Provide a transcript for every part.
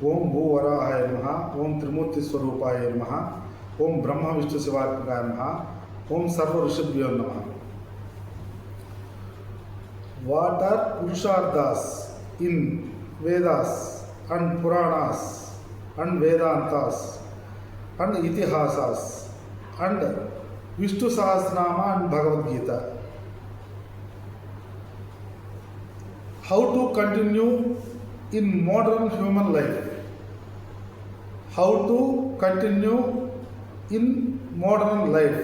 ఓం భూవరాహాయ నమః. ఓం త్రిమూర్తి స్వరూపాయ నమః. ఓం బ్రహ్మ విష్ణు శివాత్మకాయ నమః. ఓం సర్వ ఋషిభ్యో నమః. What are Purusharthas in Vedas and Puranas and Vedantas and Itihasas and Vishnu Sahasranama and Bhagavad Gita? How to continue in modern human life? How to continue in modern life?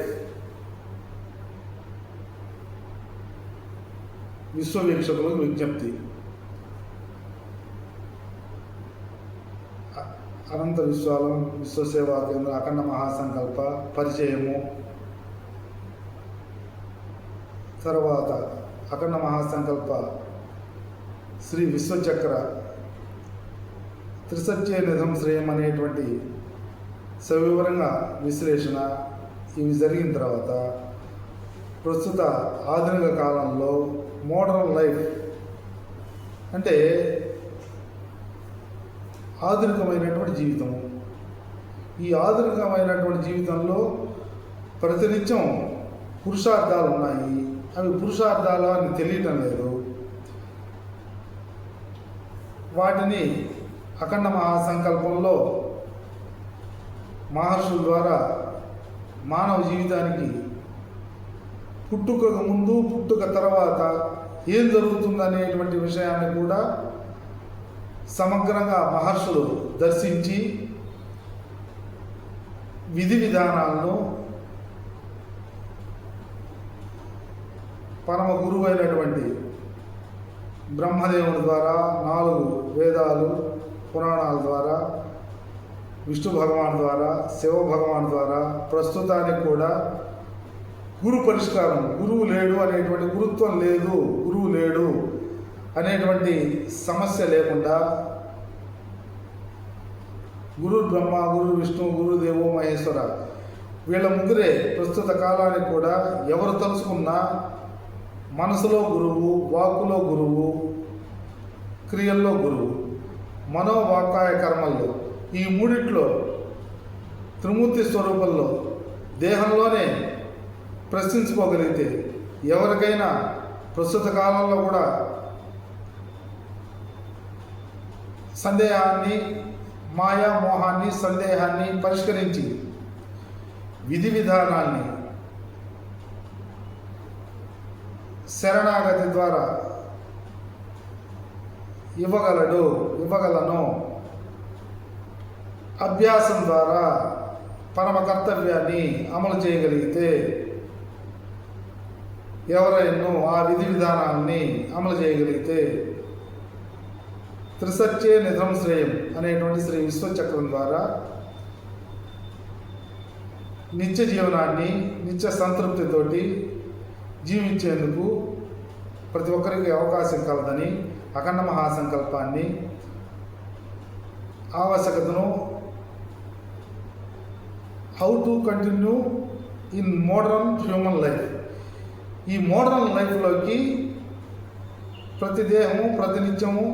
విశ్వవీక్షకులకు విజ్ఞప్తి. అనంత విశ్వాలం విశ్వసేవా కేంద్ర అఖండ మహాసంకల్ప పరిచయము, తర్వాత అఖండ మహాసంకల్ప శ్రీ విశ్వచక్ర త్రిసత్య నిధం శ్రేయం అనేటువంటి సవివరంగా విశ్లేషణ ఇవి జరిగిన తర్వాత ప్రస్తుత ఆధునిక కాలంలో మోడర్న్ లైఫ్ అంటే ఆధునికమైనటువంటి జీవితము. ఈ ఆధునికమైనటువంటి జీవితంలో ప్రతినిత్యం పురుషార్థాలు ఉన్నాయి. అవి పురుషార్థాలు అని తెలియటం లేదు. వాటిని అఖండ మహాసంకల్పంలో మహర్షుల ద్వారా మానవ జీవితానికి పుట్టుకకు ముందు పుట్టుక తర్వాత ఏం జరుగుతుందనేటువంటి విషయాన్ని కూడా సమగ్రంగా మహర్షులు దర్శించి విధి విధానాలను పరమ గురువు అయినటువంటి బ్రహ్మదేవుని ద్వారా 4 వేదాలు పురాణాల ద్వారా విష్ణు భగవాన్ ద్వారా శివ భగవాన్ ద్వారా ప్రస్తుతానికి కూడా గురు పరిష్కారం, గురువు లేడు అనేటువంటి గురుత్వం లేదు, గురువు లేడు అనేటువంటి సమస్య లేకుండా గురు బ్రహ్మ, గురు విష్ణు, గురుదేవో మహేశ్వర వీళ్ళ ముగ్గురే ప్రస్తుత కాలానికి కూడా ఎవరు తలుచుకున్నా మనసులో గురువు, వాక్కులో గురువు, క్రియల్లో గురువు, మనోవాకాయ కర్మల్లో ఈ మూడిట్లో త్రిమూర్తి స్వరూపంలో దేహంలోనే ప్రశ్నించుకోగలిగితే ఎవరికైనా ప్రస్తుత కాలంలో కూడా సందేహాన్ని, మాయా మోహాన్ని, సందేహాన్ని పరిష్కరించి విధి విధానాన్ని శరణాగతి ద్వారా ఇవ్వగలను. అభ్యాసం ద్వారా పరమ కర్తవ్యాన్ని అమలు చేయగలిగితే ఎవరైనా ఆ విధి విధానాన్ని అమలు చేయగలిగితే త్రిసత్యే నిధం శ్రేయం అనేటువంటి శ్రీ విశ్వచక్రం ద్వారా నిత్య జీవనాన్ని నిత్య సంతృప్తితోటి జీవించేందుకు ప్రతి ఒక్కరికి అవకాశం కలదని అఖండ మహాసంకల్పాన్ని ఆవశ్యకతను how to continue in modern human life. ఈ మోడర్న్ లైఫ్లోకి ప్రతి దేహము ప్రతినిత్యము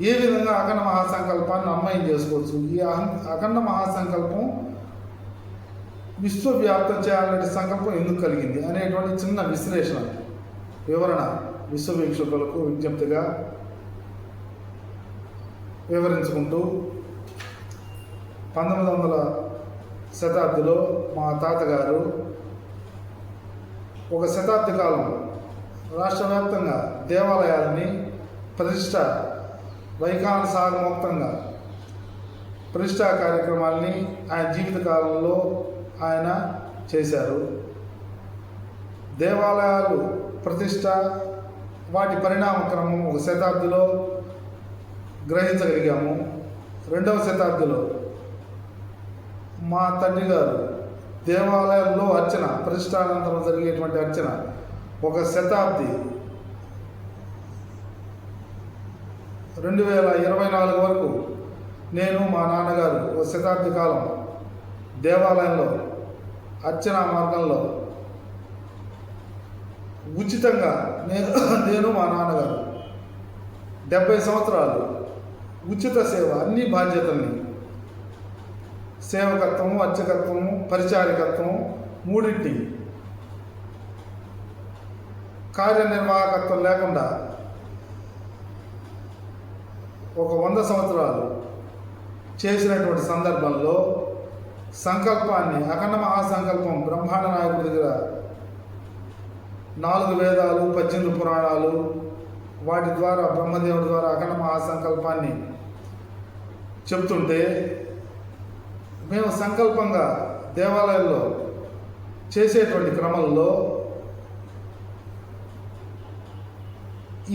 ఏ విధంగా అఖండ మహాసంకల్పాన్ని అన్వయం చేసుకోవచ్చు, ఈ అఖండ మహాసంకల్పం విశ్వవ్యాప్తం చేయాలనే సంకల్పం ఎందుకు కలిగింది అనేటువంటి చిన్న విశ్లేషణ వివరణ విశ్వవీక్షకులకు విజ్ఞప్తిగా వివరించుకుంటూ 1900వ శతాబ్దిలో మా తాతగారు ఒక శతాబ్ది కాలం రాష్ట్ర వ్యాప్తంగా దేవాలయాలని ప్రతిష్ట వైఖానసాగమోక్తంగా ప్రతిష్టా కార్యక్రమాలని ఆయన జీవితకాలంలో ఆయన చేశారు. దేవాలయాలు ప్రతిష్ట వాటి పరిణామక్రమం ఒక శతాబ్దిలో గ్రహించగలిగాము. 2వ శతాబ్దిలో మా తండ్రి గారు దేవాలయాల్లో అర్చన ప్రతిష్టానంతరం జరిగేటువంటి అర్చన ఒక శతాబ్ది 2024 వరకు నేను మా నాన్నగారు ఒక శతాబ్ది కాలం దేవాలయంలో అర్చనా మార్గంలో ఉచితంగా నేను మా నాన్నగారు 70 సంవత్సరాలు ఉచిత సేవ అన్ని బాధ్యతల్ని సేవకత్వము, అర్చకత్వము, పరిచారికత్వము మూడింటి కార్యనిర్వాహకత్వం లేకుండా ఒక 100 సంవత్సరాలు చేసినటువంటి సందర్భంలో సంకల్పాన్ని అఖండ మహాసంకల్పం బ్రహ్మాండ నాయకుడి దగ్గర 4 వేదాలు 18 పురాణాలు వాటి ద్వారా బ్రహ్మదేవుడి ద్వారా అఖండ మహాసంకల్పాన్ని చెప్తుంటే మేము సంకల్పంగా దేవాలయాల్లో చేసేటువంటి క్రమంలో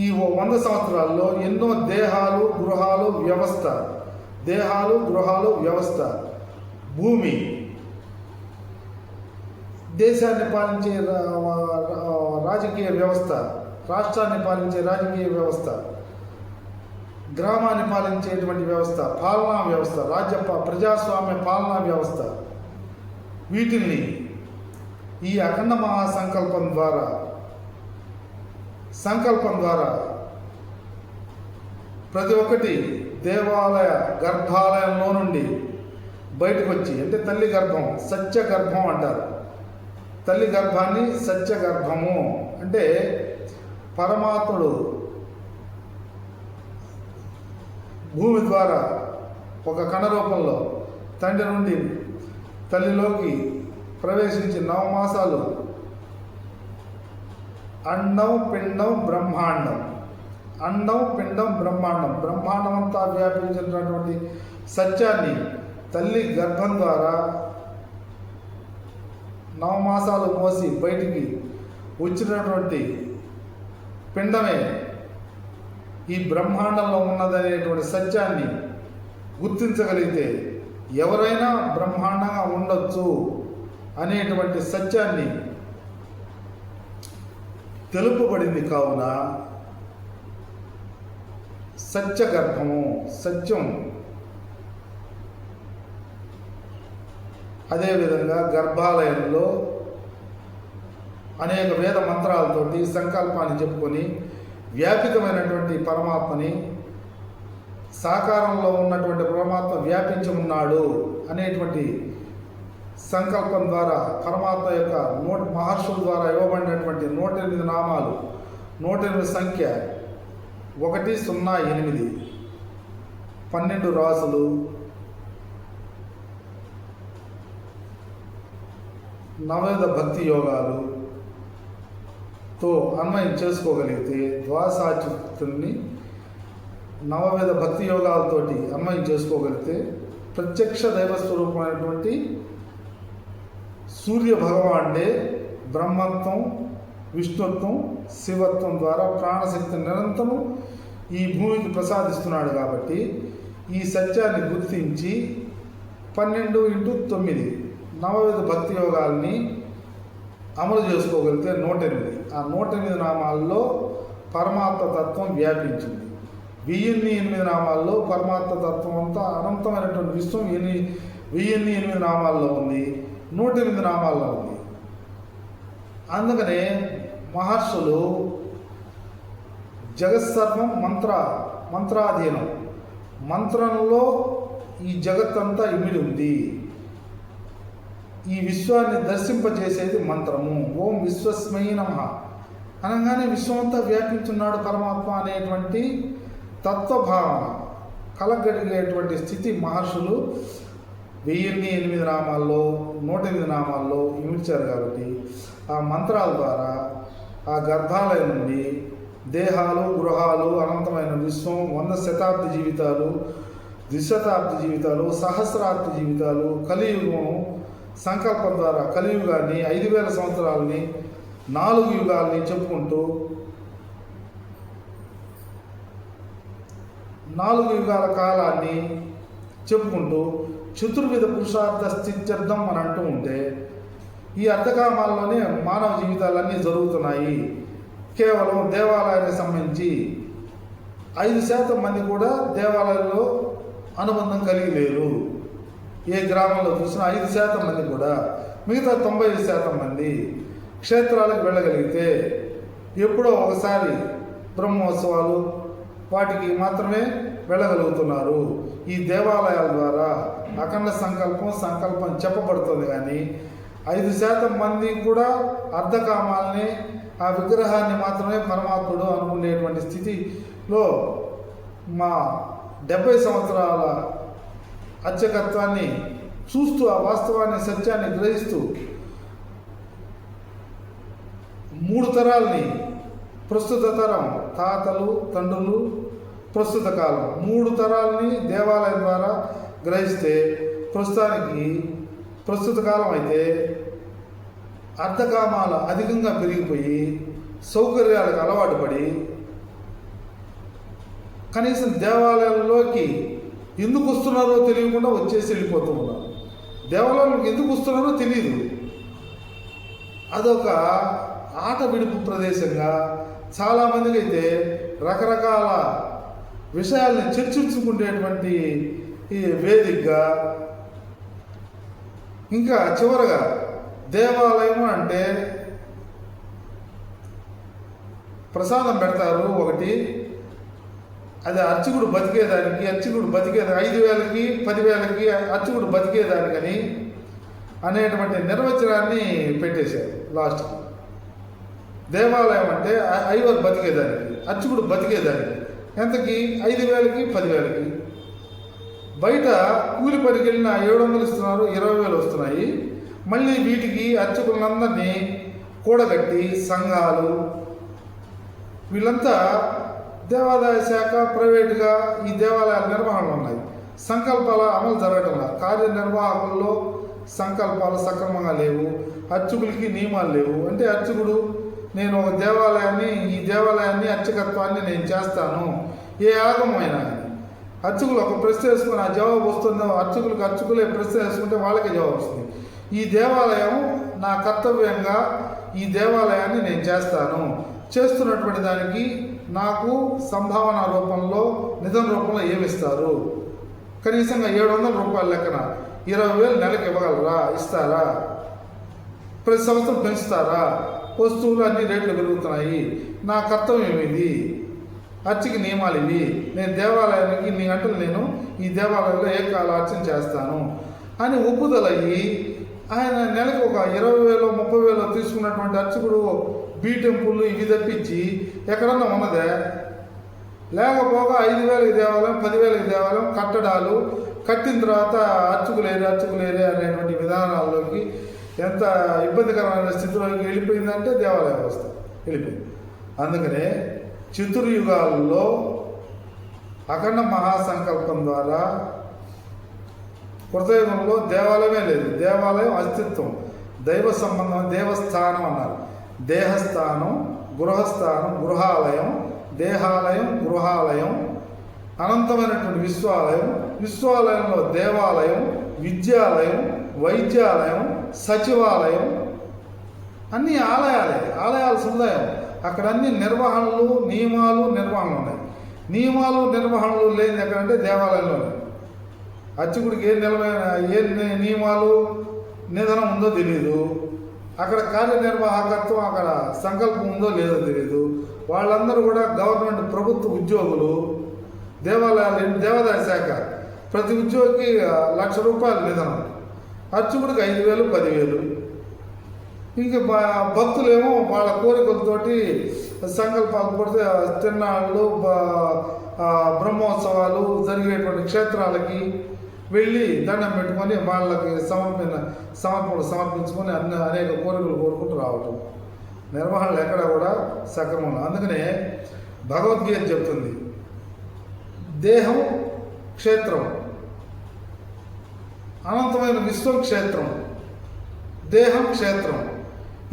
ఈ 100 సంవత్సరాల్లో ఎన్నో దేహాలు గృహాలు వ్యవస్థ భూమి దేశాన్ని పాలించే రాజకీయ వ్యవస్థ, రాష్ట్రాన్ని పాలించే రాజకీయ వ్యవస్థ, గ్రామాన్ని పాలించేటువంటి వ్యవస్థ, పాలనా వ్యవస్థ, ప్రజాస్వామ్య పాలనా వ్యవస్థ, వీటిల్ని ఈ అఖండ మహాసంకల్పం ద్వారా ప్రతి ఒక్కటి దేవాలయ గర్భాలయంలో నుండి బయటకు వచ్చి, అంటే తల్లి గర్భం సత్య గర్భం అంటారు. తల్లి గర్భాన్ని సత్య గర్భము అంటే పరమాత్ముడు భూమి ద్వారా ఒక కణ రూపంలో తండ్రి నుండి తల్లిలోకి ప్రవేశించి 9 మాసాలు అండం పిండం బ్రహ్మాండం, అండం పిండం బ్రహ్మాండం, బ్రహ్మాండం అంతా వ్యాపించినటువంటి సత్యాన్ని తల్లి గర్భం ద్వారా 9 మాసాలు మోసి బయటికి వచ్చినటువంటి పిండమే ఈ బ్రహ్మాండంలో ఉన్నదనేటువంటి సత్యాన్ని గుర్తించగలిగితే ఎవరైనా బ్రహ్మాండంగా ఉండొచ్చు అనేటువంటి సత్యాన్ని తెలుపబడింది. కావున సత్యగర్భము సత్యం. అదేవిధంగా గర్భాలయంలో అనేక వేద మంత్రాలతోటి సంకల్పాన్ని చెప్పుకొని వ్యాపితమైనటువంటి పరమాత్మని, సాకారంలో ఉన్నటువంటి పరమాత్మ వ్యాపించి ఉన్నాడు అనేటువంటి సంకల్పం ద్వారా పరమాత్మ యొక్క మహర్షుల ద్వారా ఇవ్వబడినటువంటి 108 నామాలు, 108 సంఖ్య 108, 12 రాసులు, నవవేద భక్తి యోగాలుతో అన్వయం చేసుకోగలిగితే, ద్వాదశాచ్యుతుల్ని నవవేద భక్తి యోగాలతోటి అన్వయం చేసుకోగలిగితే ప్రత్యక్ష దైవస్వరూపమైనటువంటి సూర్య భగవానుడే బ్రహ్మత్వం, విష్ణుత్వం, శివత్వం ద్వారా ప్రాణశక్తి నిరంతరం ఈ భూమికి ప్రసాదిస్తున్నాడు. కాబట్టి ఈ సత్యాన్ని గుర్తించి 12x9 నవవిధ భక్తి యోగాల్ని అమలు చేసుకోగలిగితే 108, ఆ 108 నామాల్లో పరమాత్మ తత్వం వ్యాపించింది. 1008 నామాల్లో పరమాత్మ తత్వం అంతా అనంతమైనటువంటి విశ్వం 1008 నామాల్లో ఉంది, 108 నామాల్లో ఉంది. అందుకనే మహర్షులు జగత్సర్వం మంత్రాధీనం, మంత్రంలో ఈ జగత్తంతా ఇమిడి ఉంది. ఈ విశ్వాన్ని దర్శింపజేసేది మంత్రము. ఓం విశ్వస్మై నమః అనగానే విశ్వమంతా వ్యాపించున్నాడు పరమాత్మ అనేటువంటి తత్వభావన కలగలిగేటువంటి స్థితి మహర్షులు 1008 నామాల్లో 108 నామాల్లో ఇమిడ్చారు. కాబట్టి ఆ మంత్రాల ద్వారా ఆ గర్భాలయం నుండి దేహాలు, గృహాలు, అనంతమైన విశ్వం, 100 శతాబ్ది జీవితాలు, 2 శతాబ్ది జీవితాలు, సహస్రాబ్ది జీవితాలు, కలియుగం సంకల్పం ద్వారా కలియుగాన్ని 5000 సంవత్సరాలని 4 యుగాల్ని చెప్పుకుంటూ 4 యుగాల కాలాన్ని చెప్పుకుంటూ చతుర్విధ పురుషార్థ స్థిత్యర్థం అని అంటూ ఉంటే ఈ అర్ధకామాల్లోనే మానవ జీవితాలన్నీ జరుగుతున్నాయి. కేవలం దేవాలయానికి సంబంధించి 5% మంది కూడా దేవాలయంలో అనుబంధం కలిగి లేరు. ఏ గ్రామంలో చూసినా 5% మంది కూడా, మిగతా 95% మంది క్షేత్రాలకు వెళ్ళగలిగితే ఎప్పుడో ఒకసారి బ్రహ్మోత్సవాలు వాటికి మాత్రమే వెళ్ళగలుగుతున్నారు. ఈ దేవాలయాల ద్వారా అఖండ సంకల్పం చెప్పబడుతుంది. కానీ 5% మంది కూడా అర్ధకామాలని, ఆ విగ్రహాన్ని మాత్రమే పరమాత్ముడు అనుకునేటువంటి స్థితిలో మా 70 సంవత్సరాల అర్చకత్వాన్ని చూస్తూ, ఆ వాస్తవాన్ని, సత్యాన్ని గ్రహిస్తూ 3 తరాల్ని, ప్రస్తుత తరం తాతలు, తండ్రులు, ప్రస్తుత కాలం 3 తరాలని దేవాలయం ద్వారా గ్రహిస్తే ప్రస్తుత కాలం అయితే అర్ధకామాలు అధికంగా పెరిగిపోయి సౌకర్యాలకు అలవాటు పడి కనీసం దేవాలయాల్లోకి ఎందుకు వస్తున్నారో తెలియకుండా వచ్చేసి వెళ్ళిపోతూ ఉన్నారు. దేవాలయాలకు ఎందుకు వస్తున్నారో తెలియదు. అదొక ఆట విడుపు ప్రదేశంగా, చాలామందికి అయితే రకరకాల విషయాల్ని చర్చించుకునేటువంటి ఈ వేదికగా, ఇంకా చివరగా దేవాలయం అంటే ప్రసాదం పెడతారు ఒకటి, అది అర్చకుడు బతికేదానికి 5,000కి 10,000కి అర్చకుడు బతికేదానికని అనేటువంటి నిర్వచనాన్ని పెట్టేశారు లాస్ట్కి. దేవాలయం అంటే ఐవర్ బతికేదానికి, అర్చకుడు బతికేదానికి. ఎంతకి? 5,000కి 10,000కి. బయట కూలి పనికి వెళ్ళిన 700 ఇస్తున్నారు, 20,000 వస్తున్నాయి. మళ్ళీ వీటికి అర్చకులందరినీ కూడగట్టి సంఘాలు, వీళ్ళంతా దేవాదాయ శాఖ ప్రైవేటుగా ఈ దేవాలయాల నిర్వహణలు ఉన్నాయి. సంకల్పాల అమలు జరగటంలా, కార్యనిర్వాహకుల్లో సంకల్పాలు సక్రమంగా లేవు, అర్చకులకి నియమాలు లేవు. అంటే అర్చకుడు నేను ఒక ఈ దేవాలయాన్ని అర్చకత్వాన్ని నేను చేస్తాను, ఏ ఆగమైనా అర్చకులు ఒక ప్రశ్న వేసుకుని ఆ జవాబు వస్తుందో, అర్చకులే ప్రశ్న వేసుకుంటే వాళ్ళకే జవాబు వస్తుంది. ఈ దేవాలయం నా కర్తవ్యంగా ఈ దేవాలయాన్ని నేను చేస్తున్నటువంటి దానికి నాకు సంభావన రూపంలో, నిధన రూపంలో ఏమిస్తారు? కనీసంగా 700 రూపాయల లెక్కన 20,000 నెలకు ఇవ్వగలరా? ఇస్తారా? ప్రతి సంవత్సరం పెంచుతారా? వస్తువులు అన్ని రేట్లు పెరుగుతున్నాయి, నా కర్తవ్యం ఇది, అర్చకి నియమాలు ఇవి, నేను దేవాలయానికి నీ గంటలు నేను ఈ దేవాలయంలో ఏకాల అర్చన చేస్తాను అని ఒప్పుదలయ్యి ఆయన నెలకు ఒక 20,000 30,000 తీసుకున్నటువంటి అర్చకుడు బీ టెంపుల్ ఇవి తప్పించి ఎక్కడన్నా ఉన్నదే? లేకపోగా 5,000కి దేవాలయం 10,000కి దేవాలయం కట్టడాలు కట్టిన తర్వాత అర్చకులేరే అనేటువంటి విధానాల్లోకి ఎంత ఇబ్బందికరమైన స్థితిలోకి వెళ్ళిపోయిందంటే దేవాలయ వ్యవస్థ వెళ్ళిపోయింది. అందుకనే చతుర్యుగాల్లో అఖండ మహాసంకల్పం ద్వారా కృతయుగంలో దేవాలయమే లేదు. దేవాలయం అస్తిత్వం, దైవ సంబంధం, దేవస్థానం అన్నారు. దేహస్థానం, గృహస్థానం, గృహాలయం, దేహాలయం, గృహాలయం, అనంతమైనటువంటి విశ్వాలయంలో దేవాలయం, విద్యాలయం, వైద్యాలయం, సచివాలయం, అన్నీ ఆలయాల సముదాయం. అక్కడ అన్ని నిర్వహణలు, నియమాలు ఉన్నాయి. నియమాలు నిర్వహణలు లేని ఎక్కడంటే దేవాలయంలోనే. అర్చకుడికి ఏ నియమాలు నిధనం ఉందో తెలియదు, అక్కడ కార్యనిర్వాహకత్వం, అక్కడ సంకల్పం ఉందో లేదో తెలియదు. వాళ్ళందరూ కూడా గవర్నమెంట్ ప్రభుత్వ ఉద్యోగులు. దేవాదాయ శాఖ ప్రతి ఉద్యోగికి ₹1,00,000 నిధనం, అర్చకుడికి 5,000 10,000. ఇంకా భక్తులేమో వాళ్ళ కోరికలతోటి సంకల్పాలు కొడితే తిరునాళ్ళు, బ్రహ్మోత్సవాలు జరిగేటువంటి క్షేత్రాలకి వెళ్ళి దండం పెట్టుకొని వాళ్ళకి సమర్పించుకొని అనేక కోరికలు కోరుకుంటూ రావటం. నిర్వహణలు ఎక్కడ కూడా సక్రమంలో. అందుకనే భగవద్గీత చెప్తుంది, దేహం క్షేత్రం, అనంతమైన విశ్వం క్షేత్రం, దేహం క్షేత్రం.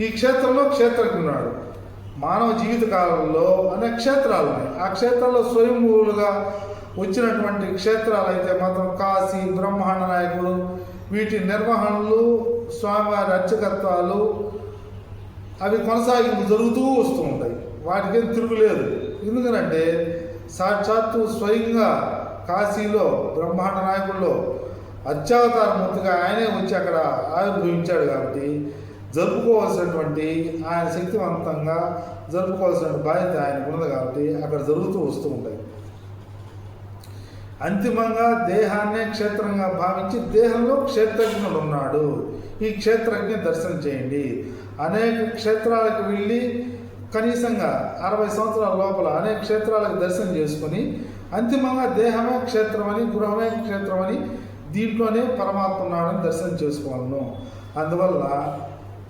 ఈ క్షేత్రంలో క్షేత్రజ్ఞున్నాడు. మానవ జీవిత కాలంలో అనేక క్షేత్రాలు ఉన్నాయి. ఆ క్షేత్రాల్లో స్వయంభూలుగా వచ్చినటువంటి క్షేత్రాలు అయితే మాత్రం కాశీ, బ్రహ్మాండ నాయకుడు, వీటి నిర్వహణలు, స్వామివారి అర్చకత్వాలు అవి కొనసాగింపు జరుగుతూ వస్తూ ఉంటాయి. వాటికేం తిరుగులేదు. ఎందుకనంటే సాక్షాత్తు స్వయంగా కాశీలో బ్రహ్మాండ నాయకుల్లో అర్చావతారమూర్తిగా ఆయనే వచ్చి అక్కడ ఆవిర్భవించాడు. కాబట్టి జరుపుకోవాల్సినటువంటి ఆయన శక్తివంతంగా జరుపుకోవాల్సిన బాధ్యత ఆయనకు ఉన్నది. కాబట్టి అక్కడ జరుగుతూ వస్తూ ఉంటాయి. అంతిమంగా దేహాన్నే క్షేత్రంగా భావించి దేహంలో క్షేత్రజ్ఞుడు ఉన్నాడు, ఈ క్షేత్రజ్ఞ దర్శనం చేయండి. అనేక క్షేత్రాలకు వెళ్ళి కనీసంగా 60 సంవత్సరాల లోపల అనేక క్షేత్రాలకు దర్శనం చేసుకొని అంతిమంగా దేహమే క్షేత్రమని, గృహమే క్షేత్రమని, దీంట్లోనే పరమాత్మ ఉన్నాడని దర్శనం చేసుకోవాలను. అందువల్ల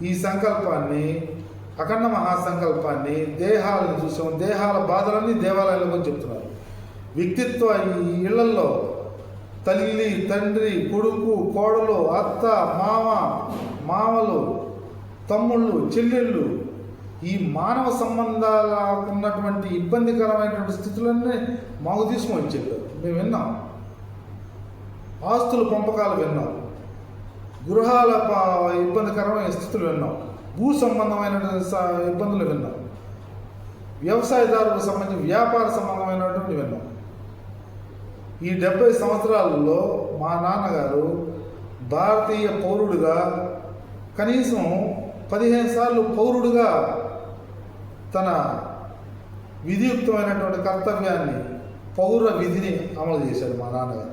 ఈ సంకల్పాన్ని, అఖండ మహాసంకల్పాన్ని, దేహాలను చూసాం, దేహాల బాధలన్నీ దేవాలయాలకు చెప్తున్నారు. వ్యక్తిత్వ ఈ ఇళ్లల్లో తల్లి, తండ్రి, కొడుకు, కోడలు, అత్త, మామలు, తమ్ముళ్ళు, చెల్లెళ్ళు, ఈ మానవ సంబంధాలకు ఉన్నటువంటి ఇబ్బందికరమైనటువంటి స్థితులన్నీ మాకు తీసుకొని చెప్పారు. మేము విన్నాం. ఆస్తుల పంపకాలు విన్నాం, గృహాల ఇబ్బందికరమైన స్థితులు విన్నాం, భూ సంబంధమైన ఇబ్బందులు విన్నాం, వ్యవసాయదారులకు సంబంధించి వ్యాపార సంబంధమైనటువంటి విన్నాం. ఈ 70 సంవత్సరాలలో మా నాన్నగారు భారతీయ పౌరుడిగా కనీసం 15 సార్లు పౌరుడిగా తన విధియుక్తమైనటువంటి కర్తవ్యాన్ని, పౌర విధిని అమలు చేశాడు మా నాన్నగారు.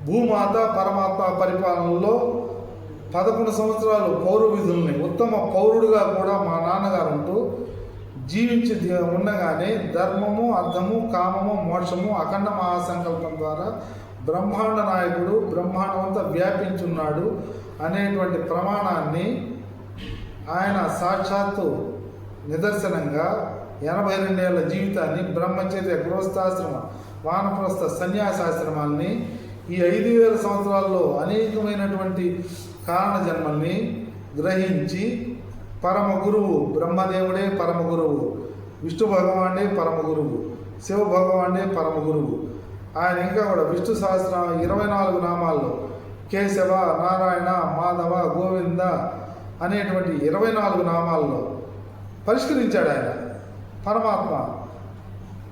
భూమాత పరమాత్మ పరిపాలనలో 11 సంవత్సరాలు పౌర విధుల్ని ఉత్తమ పౌరుడిగా కూడా మా నాన్నగారు ఉంటూ జీవించి ఉండగానే ధర్మము, అర్థము, కామము, మోక్షము అఖండ మహాసంకల్పం ద్వారా బ్రహ్మాండ నాయకుడు బ్రహ్మాండమంతా వ్యాపించున్నాడు అనేటువంటి ప్రమాణాన్ని ఆయన సాక్షాత్తు నిదర్శనంగా 82 ఏళ్ల జీవితాన్ని, బ్రహ్మచర్య, గృహస్థాశ్రమ, వానప్రస్థ, సన్యాసాశ్రమాల్ని, ఈ 5000 సంవత్సరాల్లో అనేకమైనటువంటి కారణ జన్మల్ని గ్రహించి పరమ గురువు బ్రహ్మదేవుడే పరమ గురువు, విష్ణు భగవానుడే పరమ గురువు, శివ భగవానుడే పరమ గురువు. ఆయన ఇంకా కూడా విష్ణు సహస్ర 24 నామాల్లో కేశవ, నారాయణ, మాధవ, గోవింద అనేటువంటి 24 నామాల్లో పరిష్కరించాడు ఆయన. పరమాత్మ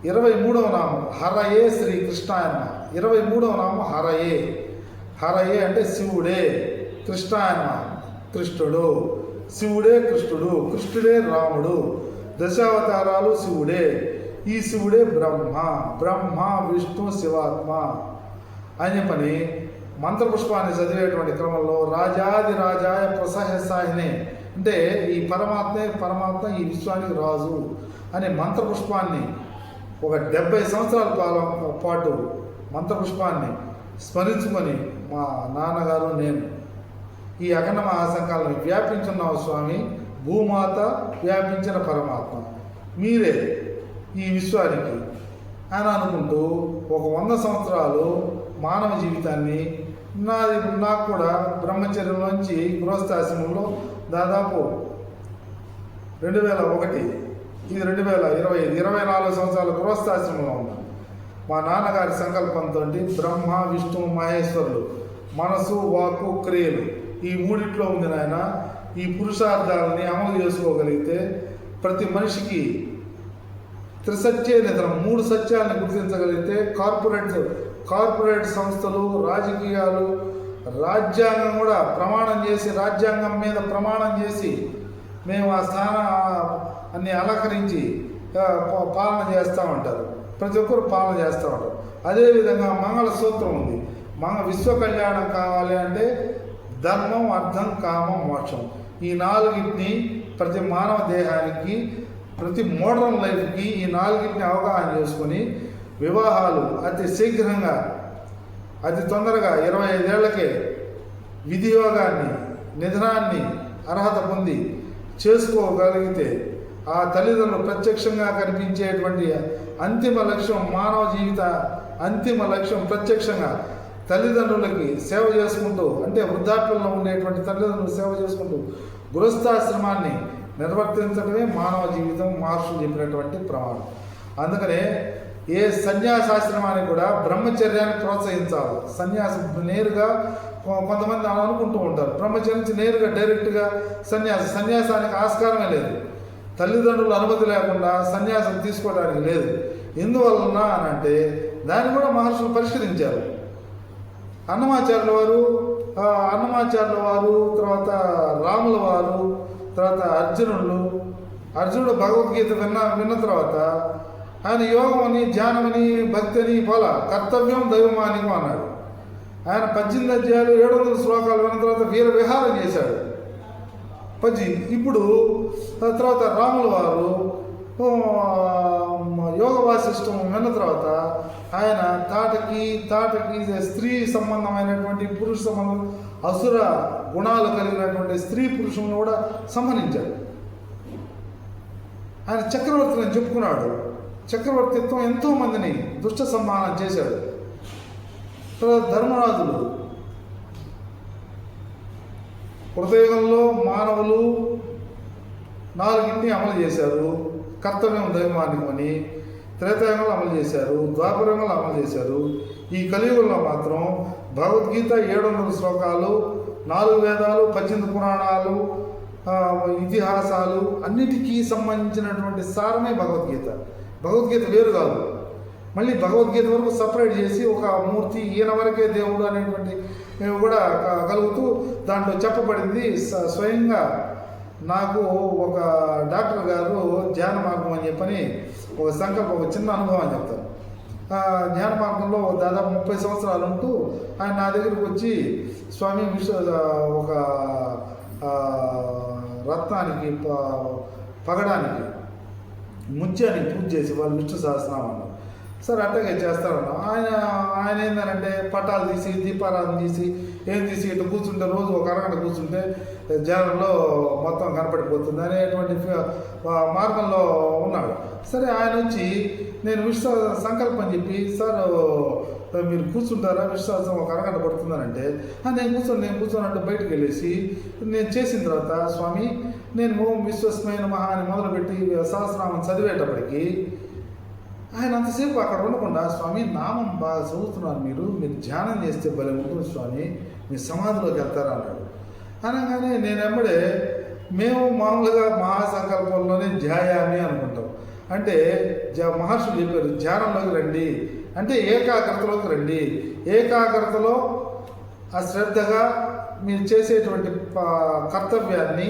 23వ నామం హరయే శ్రీకృష్ణాయన, 23వ నామం హరయే. హరయే అంటే శివుడే, కృష్ణాయన కృష్ణుడు, శివుడే కృష్ణుడు, కృష్ణుడే రాముడు, దశావతారాలు శివుడే. ఈ శివుడే బ్రహ్మ విష్ణు శివాత్మ అని చెప్పని మంత్రపుష్పాన్ని చదివేటువంటి క్రమంలో రాజాది రాజాయ ప్రసహసాయనే, అంటే ఈ పరమాత్మ ఈ విశ్వానికి రాజు అనే మంత్రపుష్పాన్ని ఒక 70 సంవత్సరాల పాటు మంత్రపుష్పాన్ని స్మరించుకొని మా నాన్నగారు నేను ఈ అఖండ మహాసంకల్పాన్ని వ్యాపించున్నావు స్వామి, భూమాత వ్యాపించిన పరమాత్మ మీరే ఈ విశ్వానికి అని అనుకుంటూ ఒక 100 సంవత్సరాలు మానవ జీవితాన్ని నాకు కూడా బ్రహ్మచర్యంలోంచి గృహస్థాశ్రమంలో దాదాపు 2001 ఇది 2025 24 సంవత్సరాల గృహస్థాశ్రమంలో ఉన్నాను. మా నాన్నగారి సంకల్పంతో బ్రహ్మ విష్ణు మహేశ్వరులు మనసు వాక్కు క్రియలు ఈ మూడిట్లో ఉంది నాయన. ఈ పురుషార్థాలని అమలు చేసుకోగలిగితే ప్రతి మనిషికి త్రిసత్య నిధనం 3 సత్యాలను గుర్తించగలిగితే కార్పొరేట్ సంస్థలు, రాజకీయాలు, రాజ్యాంగం కూడా రాజ్యాంగం మీద ప్రమాణం చేసి మేము ఆ స్థానాన్ని అలంకరించి పాలన చేస్తూ ఉంటారు. ప్రతి ఒక్కరు పాలన చేస్తూ ఉంటారు. అదేవిధంగా మంగళసూత్రం ఉంది. విశ్వ కళ్యాణం కావాలి అంటే ధర్మం, అర్థం, కామం, మోక్షం ఈ 4టిని ప్రతి మానవ దేహానికి, ప్రతి మోడర్న్ లైఫ్కి ఈ 4టిని అవగాహన చేసుకొని వివాహాలు అతి శీఘ్రంగా, అతి తొందరగా 25 ఏళ్లకే విధియోగాన్ని, నిధనాన్ని అర్హత పొంది చేసుకోగలిగితే ఆ తల్లిదండ్రులు ప్రత్యక్షంగా కనిపించేటువంటి అంతిమ లక్ష్యం, మానవ జీవిత అంతిమ లక్ష్యం ప్రత్యక్షంగా తల్లిదండ్రులకి సేవ చేసుకుంటూ, అంటే వృద్ధాప్యంలో ఉండేటువంటి తల్లిదండ్రులు సేవ చేసుకుంటూ గృహస్థాశ్రమాన్ని నిర్వర్తించడమే మానవ జీవితం మహర్షులు చెప్పినటువంటి ప్రమాణం. అందుకనే ఏ సన్యాసాశ్రమాన్ని కూడా బ్రహ్మచర్యాన్ని ప్రోత్సహించాలి. సన్యాసం నేరుగా కొంతమంది అనుకుంటూ ఉంటారు, బ్రహ్మచర్యం నుంచి నేరుగా డైరెక్ట్గా సన్యాసానికి ఆస్కారమే లేదు. తల్లిదండ్రుల అనుమతి లేకుండా సన్యాసం తీసుకోవడానికి లేదు. ఎందువలన అని అంటే దాన్ని కూడా మహర్షులు పరిష్కరించారు. అన్నమాచార్యుల వారు, తర్వాత రాముల వారు, తర్వాత అర్జునుడు భగవద్గీత విన్న తర్వాత ఆయన యోగం అని, ధ్యానం అని, భక్తి అని పోల, కర్తవ్యం దైవమానికం అన్నాడు. ఆయన 18 అధ్యాయాలు 700 శ్లోకాలు విన్న తర్వాత వీర విహారం చేశాడు. ఇప్పుడు తర్వాత రాముల వారు యోగ వాసిష్టం విన్న తర్వాత ఆయన తాటకి స్త్రీ సంబంధమైనటువంటి పురుష సంబంధం, అసుర గుణాలు కలిగినటువంటి స్త్రీ పురుషులను కూడా సంహరించాడు. ఆయన చక్రవర్తిని అని చెప్పుకున్నాడు. చక్రవర్తిత్వం ఎంతోమందిని దుష్ట సంహారం చేశాడు. తర్వాత ధర్మరాజులు కృతయుగంలో మానవులు 4 అమలు చేశారు. కర్తవ్యం దైవమానికమని త్రేతాయుగంలో అమలు చేశారు, ద్వాపరయుగంలో అమలు చేశారు. ఈ కలియుగంలో మాత్రం భగవద్గీత 700 శ్లోకాలు, 4 వేదాలు, 18 పురాణాలు, ఇతిహాసాలు అన్నిటికీ సంబంధించినటువంటి సారమే భగవద్గీత. భగవద్గీత వేరు కాదు. మళ్ళీ భగవద్గీత వరకు సపరేట్ చేసి ఒక మూర్తి, ఈయన వరకే దేవుడు అనేటువంటి కూడా కలుగుతూ దాంట్లో చెప్పబడింది. స్వయంగా నాకు ఒక డాక్టర్ గారు ధ్యాన మార్గం అని చెప్పని ఒక సంకల్పం, ఒక చిన్న అనుభవం అని చెప్తారు. ధ్యాన మార్గంలో దాదాపు 30 సంవత్సరాలు ఉంటూ ఆయన నా దగ్గరికి వచ్చి, స్వామి ఒక రత్నానికి పగడానికి ముత్యానికి పూజ చేసి వాళ్ళు విష్ణు సహస్రనామం అన్నారు. సరే అట్టగే చేస్తారన్నా. ఆయన ఏంటంటే పటాలు తీసి, దీపారాధన తీసి, ఏం తీసి ఇట్లా కూర్చుంటే రోజు ఒక అరగంట కూర్చుంటే ధ్యానంలో మొత్తం కనపడిపోతుంది అనేటువంటి మార్గంలో ఉన్నాడు. సరే ఆయన వచ్చి నేను విశ్వ సంకల్పం చెప్పి, సార్ మీరు కూర్చుంటారా, విశ్వాసం ఒక అరగంట పడుతుందనంటే నేను కూర్చోనంటూ బయటకు వెళ్ళేసి నేను చేసిన తర్వాత, స్వామి నేను ఓం విశ్వస్మైన మహా అని మొదలుపెట్టి సహస్రనామం చదివేటప్పటికి ఆయన అంతసేపు అక్కడ ఉండకుండా, స్వామి నామం బాగా చదువుతున్నారు, మీరు ధ్యానం చేస్తే భలే ఉంటుంది స్వామి, మీరు సమాధిలోకి వెళ్తారా అన్నాడు. అనగానే నేను ఎమ్మడే, మేము మామూలుగా మహాసంకల్పంలోనే ధ్యాయామి అనుకుంటాం. అంటే మహర్షులు చెప్పారు ధ్యానంలోకి రండి అంటే ఏకాగ్రతలోకి రండి. ఏకాగ్రతలో శ్రద్ధగా మీరు చేసేటువంటి కర్తవ్యాన్ని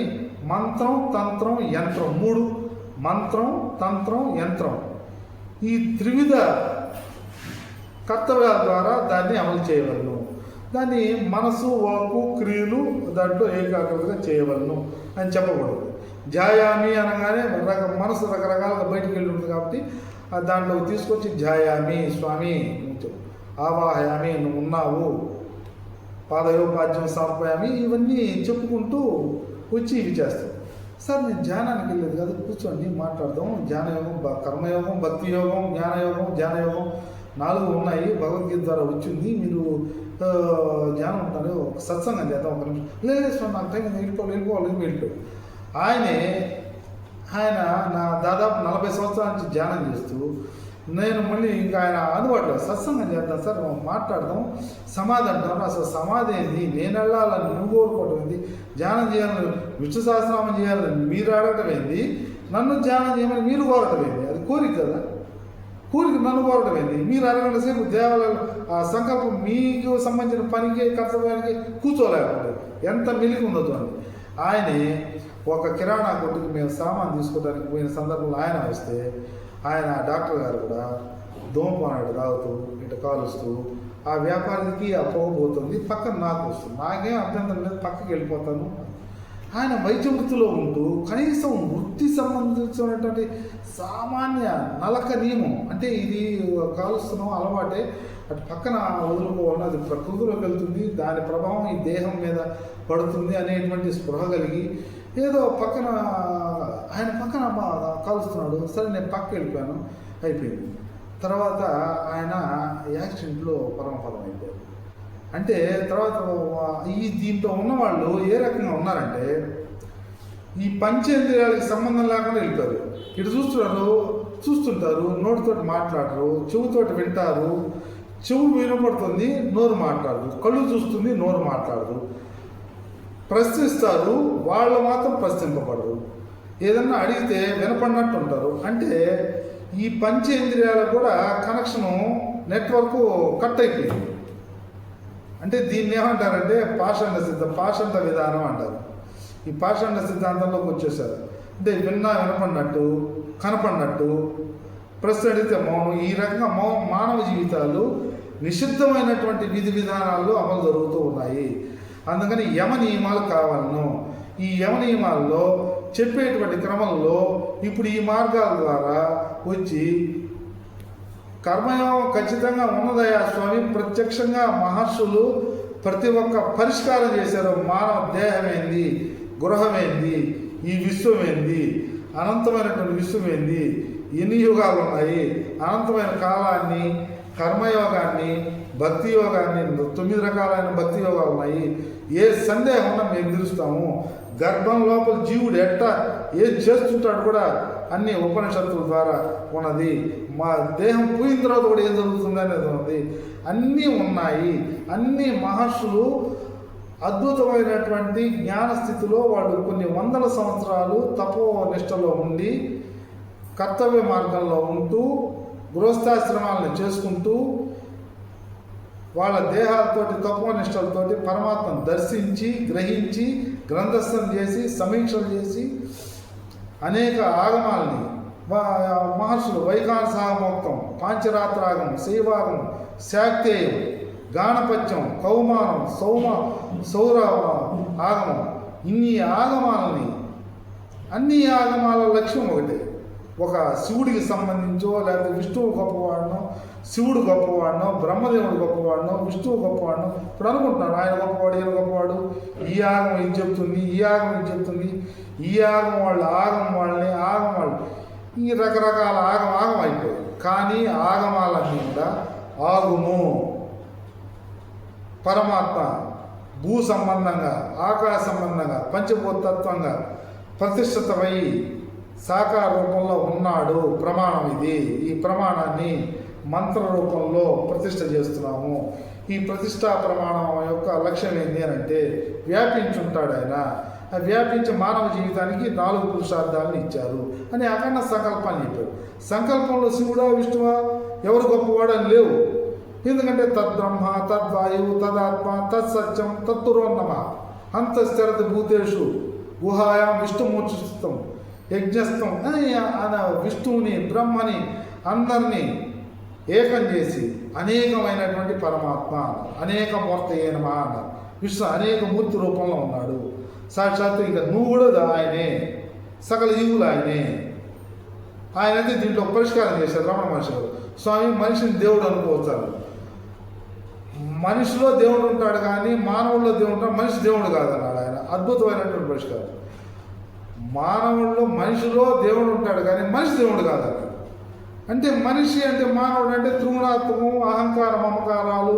మంత్రం, తంత్రం, యంత్రం 3 మంత్రం, తంత్రం, యంత్రం ఈ త్రివిధ కర్తవ్యాల ద్వారా దాన్ని అమలు చేయవలను. దాన్ని మనసు, వాక్కు, క్రియలు దాంట్లో ఏకాగ్రతగా చేయవలను అని చెప్పకూడదు. ధ్యాయామి అనగానే మనసు రకరకాలుగా బయటికి వెళ్ళి ఉంటుంది కాబట్టి దాంట్లో తీసుకొచ్చి ధ్యాయామి స్వామి, ఆవాహయామి, నువ్వు ఉన్నావు, పాదయోపాద్యం సమర్పయామి, ఇవన్నీ చెప్పుకుంటూ వచ్చి ఇవి చేస్తాం. సార్ నేను ధ్యానానికి వెళ్ళేది కాదు, కూర్చోండి మాట్లాడదాం. ధ్యానయోగం, కర్మయోగం, భక్తి యోగం, ధ్యానయోగం 4 ఉన్నాయి, భగవద్గీత ద్వారా వచ్చింది. మీరు ధ్యానం ఉంటారు, ఒక సత్సంగం చేద్దాం, ఒక నిమిషం. లేదు స్వామి నాకు టైం వెళ్ళిపోవాలి. ఆయన నా దాదాపు 40 సంవత్సరాల నుంచి ధ్యానం చేస్తూ, నేను మళ్ళీ ఇంకా ఆయన అందుబాటులో సత్సంగం చేద్దాం సార్, మాట్లాడదాం, సమాధి అంటాను. అసలు సమాధి ఏంది, నేను వెళ్ళాలని నువ్వు కోరుకోవటం ఏంది, ధ్యానం చేయాలని విష్ణు సహస్రనామం చేయాలని మీరు అడగటం ఏంది, నన్ను ధ్యానం చేయమని మీరు కోరటం ఏంది, అది కోరిక కదా, కోరిక నన్ను కోరటం ఏంది. మీరు అరగంట సేపు దేవాలయంలో ఆ సంకల్పం మీకు సంబంధించిన పనికి, కర్తవ్యానికి కూర్చోలేకపోతే ఎంత మెలికి ఉందో చూడండి. ఆయనే ఒక కిరాణా కొట్టుకు మేము సామాన్ తీసుకోవడానికి పోయిన సందర్భంలో ఆయన వస్తే, ఆయన డాక్టర్ గారు కూడా ధూమపానాడు తాగుతూ ఇటు కాలుస్తూ, ఆ వ్యాపారికి ఆ పోగబోతుంది, పక్కన నాకు వస్తుంది, నాకేం అభ్యంతరం లేదు, పక్కకి వెళ్ళిపోతాను. ఆయన వైద్య వృత్తిలో ఉంటూ కనీసం వృత్తి సంబంధించినటువంటి సామాన్య నలక నియమం, అంటే ఇది కాలుస్తున్నాం అలవాటే, అటు పక్కన వదులుకోవాలని, అది ప్రకృతిలోకి వెళ్తుంది, దాని ప్రభావం ఈ దేహం మీద పడుతుంది అనేటువంటి స్పృహ కలిగి ఏదో ఆయన పక్కన కాలుస్తున్నాడు. సరే నేను పక్కకి వెళ్ళిపోయాను, అయిపోయింది. తర్వాత ఆయన యాక్సిడెంట్లో పరమపదం అయిపోయారు. అంటే తర్వాత దీంట్లో ఉన్నవాళ్ళు ఏ రకంగా ఉన్నారంటే, ఈ పంచేంద్రియాలకు సంబంధం లేకుండా వెళ్ళిపోయారు. ఇటు చూస్తుంటారు, నోటితోటి మాట్లాడరు, చెవుతోటి వింటారు, చెవు వినపడుతుంది, నోరు మాట్లాడదు, కళ్ళు చూస్తుంది, నోరు మాట్లాడదు, ప్రశ్నిస్తారు, వాళ్ళు మాత్రం ప్రశ్నింపబడరు, ఏదన్నా అడిగితే వినపడినట్టు ఉంటారు. అంటే ఈ పంచేంద్రియాలకు కూడా కనెక్షను, నెట్వర్క్ కట్ అయిపోయింది. అంటే దీన్ని ఏమంటారంటే పాషండ విధానం అంటారు. ఈ పాషండ సిద్ధాంతంలోకి వచ్చేసారు. అంటే వినపడినట్టు, కనపడినట్టు, ప్రశ్న అడిగితే మౌనం. ఈ రకంగా మానవ జీవితాలు నిషిద్ధమైనటువంటి విధి విధానాల్లో అమలు జరుగుతూ ఉన్నాయి. అందుకని యమ నియమాలు కావాలను. ఈ యమ నియమాల్లో చెప్పేటువంటి క్రమంలో ఇప్పుడు ఈ మార్గాల ద్వారా వచ్చి కర్మయోగం ఖచ్చితంగా ఉన్నదయా స్వామి, ప్రత్యక్షంగా మహర్షులు ప్రతి ఒక్క పరిష్కారం చేశారు. మానవ దేహమేంది, గృహమేంది, ఈ విశ్వమేంది, అనంతమైనటువంటి విశ్వమేంది, ఎన్ని యుగాలు ఉన్నాయి, అనంతమైన కాలాన్ని, కర్మయోగాన్ని, భక్తి యోగాన్ని, 9 రకాలైన భక్తి యోగాలు ఉన్నాయి. ఏ సందేహం ఉన్నా మేము తెలుస్తాము. గర్భం లోపల జీవుడు ఏం చేస్తుంటాడు కూడా అన్ని ఉపనిషత్తుల ద్వారా ఉన్నది. మా దేహం పోయిన తర్వాత కూడా ఏం జరుగుతుంది అనేది ఉన్నది. అన్నీ ఉన్నాయి. అన్ని మహర్షులు అద్భుతమైనటువంటి జ్ఞానస్థితిలో వాళ్ళు కొన్ని వందల సంవత్సరాలు తపో నిష్టలో ఉండి కర్తవ్య మార్గంలో ఉంటూ గృహస్థాశ్రమాలను చేసుకుంటూ వాళ్ళ దేహాలతోటి తపోనిష్టలతోటి పరమాత్మను దర్శించి గ్రహించి గ్రంథస్థం చేసి సమీక్షలు చేసి అనేక ఆగమాలని మహర్షులు వైఖానసాగమోక్తం, పాంచరాత్రాగం, శైవాగం, శాక్తేయం, గాణపత్యం, కౌమానం, సౌర ఆగమం, ఇన్ని ఆగమాలని, అన్ని ఆగమాల లక్ష్యం ఒకటే. ఒక శివుడికి సంబంధించో లేకపోతే విష్ణువు గొప్పవాడినో, శివుడు గొప్పవాడినో, బ్రహ్మదేవుడు గొప్పవాడినో, విష్ణువు గొప్పవాడినో ఇప్పుడు అనుకుంటున్నాడు ఆయన గొప్పవాడు, ఈయన గొప్పవాడు, ఈ ఆగం ఇది చెప్తుంది, ఈ ఆగం ఇది చెప్తుంది, ఈ ఆగం వాళ్ళు ఆగం వాళ్ళని ఆగం వాళ్ళు ఈ రకరకాల ఆగం అయిపోయాయి. కానీ ఆగమాలన్నీ కూడా ఆగుము పరమాత్మ భూ సంబంధంగా, ఆకాశ సంబంధంగా, పంచభూతత్వంగా ప్రతిష్ఠితమై సాకార రూపంలో ఉన్నాడు. ప్రమాణం ఇది. ఈ ప్రమాణాన్ని మంత్ర రూపంలో ప్రతిష్ఠ చేస్తున్నాము. ఈ ప్రతిష్టా ప్రమాణం యొక్క లక్ష్యం ఏంటి అని అంటే వ్యాపించుంటాడు ఆయన. వ్యాపించే మానవ జీవితానికి 4 పురుషార్థాలను ఇచ్చారు అని అఖండ సంకల్పాన్ని చెప్పారు. సంకల్పంలో శివుడా విష్ణువా ఎవరు గొప్పవాడు అని లేవు. ఎందుకంటే తద్బ్రహ్మ, తద్వాయువు, తదాత్మ, తత్సత్యం, తత్తురోన్నమ అంతఃస్థిరతి భూతేషు గుహాయాం విష్ణుమూర్ఛితం యజ్ఞస్థం అని విష్ణువుని బ్రహ్మని అందరినీ ఏకం చేసి అనేకమైనటువంటి పరమాత్మ, అనేక మూర్తయే నమః అన్నారు. విష్ణు అనేక మూర్తి రూపంలో ఉన్నాడు. సాక్షాత్తు ఇంకా నువ్వు కూడా ఆయనే, సకల జీవులు ఆయనే. ఆయనైతే దీంట్లో పరిష్కారం చేశారు రమణ మహర్షి గారు. స్వామి మనిషిని దేవుడు అనుకోవచ్చారు. మనిషిలో దేవుడు ఉంటాడు కానీ మానవుల్లో దేవుడు ఉంటాడు, మనిషి దేవుడు కాదన్నాడు ఆయన. అద్భుతమైనటువంటి పరిష్కారం. మనిషిలో దేవుడు ఉంటాడు కానీ మనిషి దేవుడు కాదన్నాడు. అంటే మనిషి అంటే మానవుడు అంటే త్రిగుణాత్మకం, అహంకారం, మమకారాలు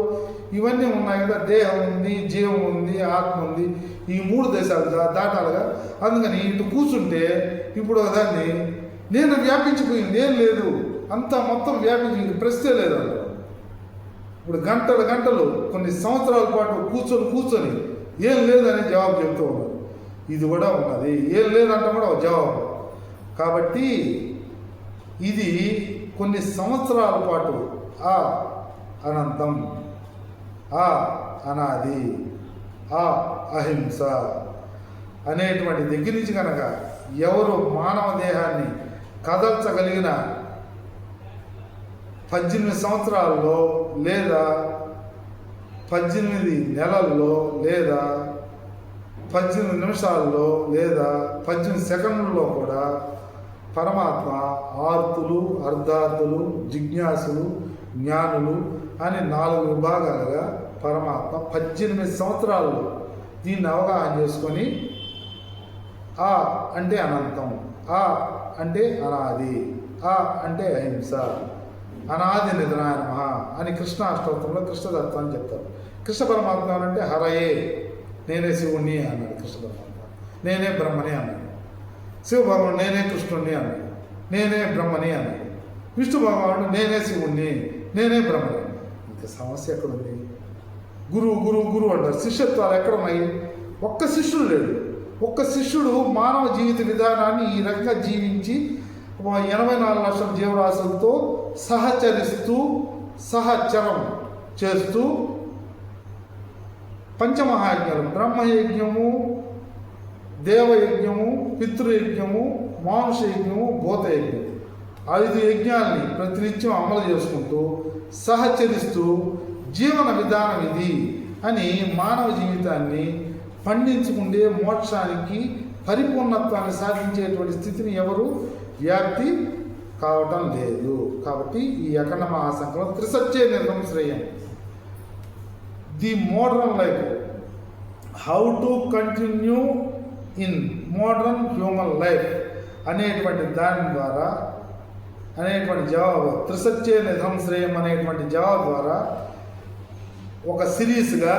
ఇవన్నీ ఉన్నాయి కదా. దేహం ఉంది, జీవం ఉంది, ఆత్మ ఉంది. ఈ 3 దేశాలు దాటాలుగా. అందుకని ఇటు కూర్చుంటే ఇప్పుడు దాన్ని నేను వ్యాపించిపోయింది ఏం లేదు, అంతా మొత్తం వ్యాపించింది, ప్రశ్నే లేదు అందులో. ఇప్పుడు గంటలు కొన్ని సంవత్సరాల పాటు కూర్చొని ఏం లేదని జవాబు చెప్తూ ఉన్నారు. ఇది కూడా ఉన్నది. ఏం లేదంటే కూడా ఒక జవాబు. కాబట్టి ఇది కొన్ని సంవత్సరాల పాటు ఆ అనంతం, ఆ అనాది, ఆ అహింస అనేటువంటి దగ్గర నుంచి కనుక ఎవరు మానవ దేహాన్ని కదల్చగలిగిన 18 సంవత్సరాల్లో లేదా 18 నెలల్లో లేదా 18 నిమిషాల్లో లేదా 18 సెకండ్లలో కూడా పరమాత్మ ఆర్తులు, అర్ధార్థులు, జిజ్ఞాసులు, జ్ఞానులు అని 4 విభాగాలుగా పరమాత్మ 18 సంవత్సరాల్లో దీన్ని అవగాహన చేసుకొని ఆ అంటే అనంతం, ఆ అంటే అనాది, ఆ అంటే అహింస, అనాది నిధనాయ నమః అని కృష్ణాష్టోత్తరంలో కృష్ణదత్వాన్ని చెప్తారు. కృష్ణ పరమాత్మ అంటే హరయే, నేనే శివుణ్ణి అన్నాడు కృష్ణ పరమాత్మ. నేనే బ్రహ్మని అన్నాడు. శివ భగవానుడు నేనే కృష్ణుణ్ణి అన్నాడు. నేనే బ్రహ్మని అన్నాడు. విష్ణు భగవానుడు నేనే శివుణ్ణి, నేనే బ్రహ్మని. ఇంక సమస్య ఎక్కడుంది? గురువు అంటారు. శిష్యత్వాలు ఎక్కడ ఉన్నాయి? ఒక్క శిష్యుడు లేడు. ఒక్క శిష్యుడు మానవ జీవిత విధానాన్ని ఈ రకంగా జీవించి 84 లక్షల జీవరాశులతో సహచరిస్తూ సహచరం చేస్తూ పంచమహాయజ్ఞాలు బ్రహ్మయజ్ఞము, దేవయజ్ఞము, పితృయజ్ఞము, మానుషయజ్ఞము, భూతయజ్ఞము 5 యజ్ఞాల్ని ప్రతినిత్యం అమలు చేసుకుంటూ సహచరిస్తూ జీవన విధానం ఇది అని మానవ జీవితాన్ని పండించుకుంటే మోక్షానికి పరిపూర్ణత్వాన్ని సాధించేటువంటి స్థితిని ఎవరు వ్యాప్తి కావటం లేదు. కాబట్టి ఈ అఖండ మహాసంకల్పం త్రిసత్యే నిర్గంశ్రేయం. The modern life, how to continue in modern human life అనేటువంటి దాని ద్వారా అనేటువంటి జవాబు, త్రిసత్యే నిర్గంశ్రేయం అనేటువంటి జవాబు ద్వారా ఒక సిరీస్గా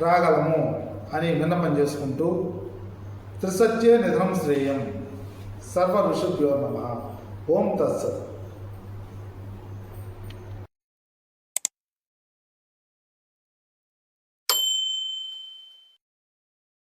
రాగలము అని విన్నపం చేసుకుంటూ త్రిసత్యే నిధనం శ్రేయం. సర్వ ఋషుభ్యో నమః. ఓం తత్సత్.